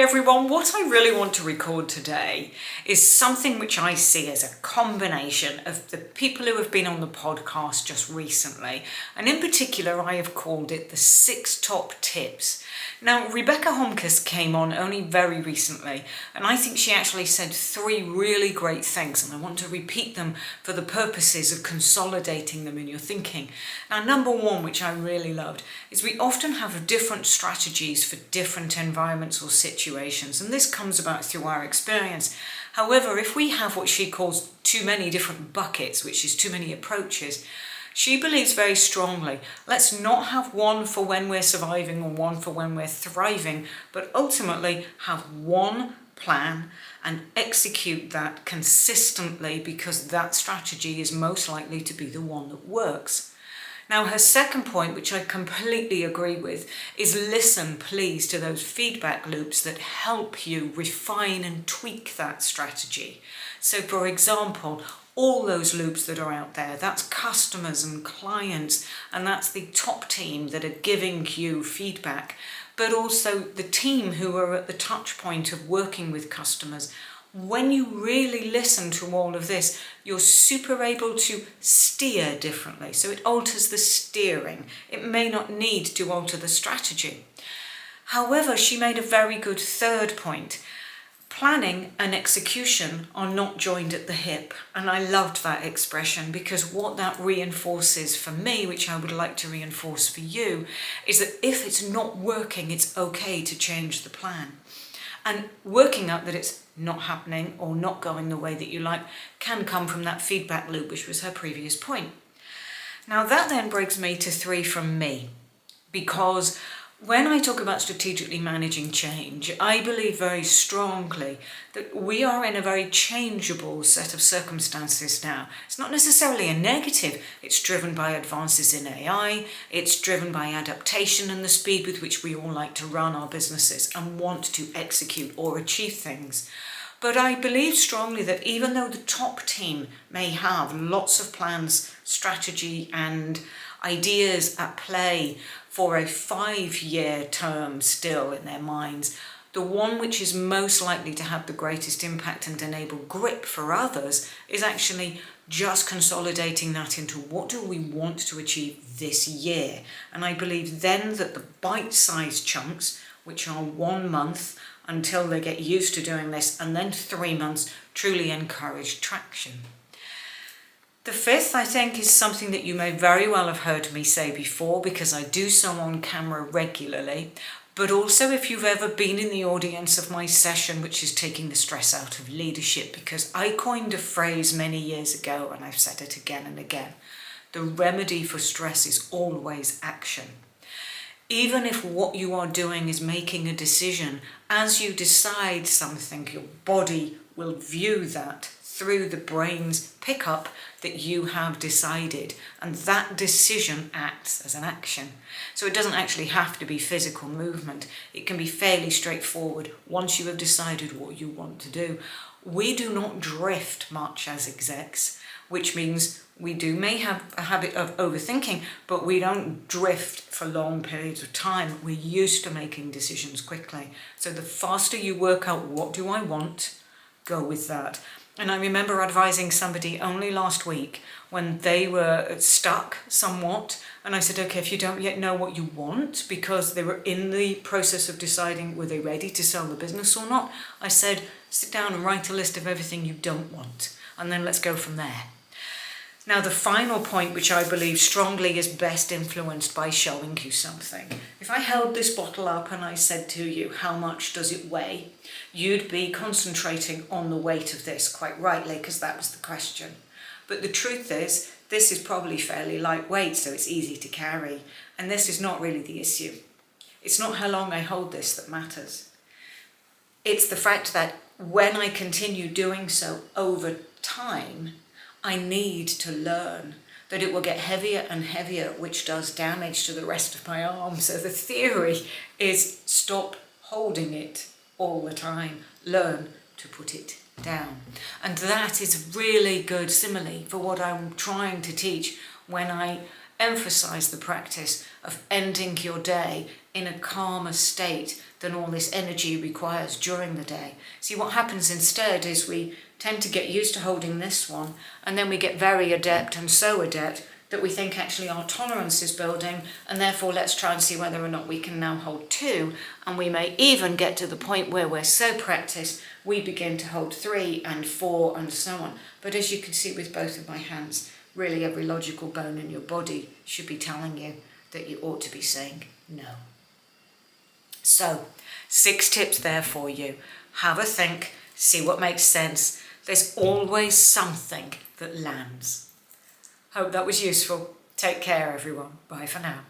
everyone, what I really want to record today is something which I see as a combination of the people who have been on the podcast just recently, and in particular I have called it the 6 top tips. Now, Rebecca Homkes came on only very recently, and I think she actually said 3 really great things, and I want to repeat them for the purposes of consolidating them in your thinking. Now, number 1, which I really loved, is we often have different strategies for different environments or situations, and this comes about through our experience. However, if we have what she calls too many different buckets, which is too many approaches, she believes very strongly, let's not have one for when we're surviving or one for when we're thriving, but ultimately have one plan and execute that consistently, because that strategy is most likely to be the one that works. Now, her second point, which I completely agree with, is listen, please, to those feedback loops that help you refine and tweak that strategy. So, for example, all those loops that are out there, that's customers and clients, and that's the top team that are giving you feedback, but also the team who are at the touch point of working with customers. When you really listen to all of this, you're super able to steer differently. So it alters the steering. It may not need to alter the strategy. However, she made a very good third point. Planning and execution are not joined at the hip. And I loved that expression, because what that reinforces for me, which I would like to reinforce for you, is that if it's not working, it's okay to change the plan. And working out that it's not happening or not going the way that you like can come from that feedback loop, which was her previous point. Now that then brings me to 3 from me, because when I talk about strategically managing change, I believe very strongly that we are in a very changeable set of circumstances now. It's not necessarily a negative. It's driven by advances in AI. It's driven by adaptation and the speed with which we all like to run our businesses and want to execute or achieve things. But I believe strongly that even though the top team may have lots of plans, strategy and ideas at play for a 5-year term still in their minds, the one which is most likely to have the greatest impact and enable grip for others is actually just consolidating that into what do we want to achieve this year. And I believe then that the bite-sized chunks, which are 1 month until they get used to doing this, and then 3 months, truly encourage traction. The 5th, I think, is something that you may very well have heard me say before, because I do so on camera regularly, but also if you've ever been in the audience of my session, which is taking the stress out of leadership, because I coined a phrase many years ago, and I've said it again and again. The remedy for stress is always action. Even if what you are doing is making a decision, as you decide something, your body will view that through the brain's pickup that you have decided, and that decision acts as an action. So it doesn't actually have to be physical movement. It can be fairly straightforward once you have decided what you want to do. We do not drift much as execs, which means we may have a habit of overthinking, but we don't drift for long periods of time. We're used to making decisions quickly. So the faster you work out what do I want, go with that. And I remember advising somebody only last week when they were stuck somewhat. And I said, okay, if you don't yet know what you want, because they were in the process of deciding were they ready to sell the business or not, I said, sit down and write a list of everything you don't want, and then let's go from there. Now, the final point, which I believe strongly is best influenced by showing you something. If I held this bottle up and I said to you, how much does it weigh? You'd be concentrating on the weight of this, quite rightly, because that was the question. But the truth is, this is probably fairly lightweight, so it's easy to carry. And this is not really the issue. It's not how long I hold this that matters. It's the fact that when I continue doing so over time, I need to learn that it will get heavier and heavier, which does damage to the rest of my arm. So the theory is stop holding it all the time. Learn to put it down. And that is really good simile for what I'm trying to teach when I emphasize the practice of ending your day in a calmer state than all this energy requires during the day. See, what happens instead is we tend to get used to holding this one, and then we get very adept and so adept that we think actually our tolerance is building, and therefore let's try and see whether or not we can now hold 2, and we may even get to the point where we're so practiced we begin to hold 3 and 4 and so on. But as you can see with both of my hands, really every logical bone in your body should be telling you that you ought to be saying no. So, 6 tips there for you. Have a think, see what makes sense. There's always something that lands. Hope that was useful. Take care, everyone. Bye for now.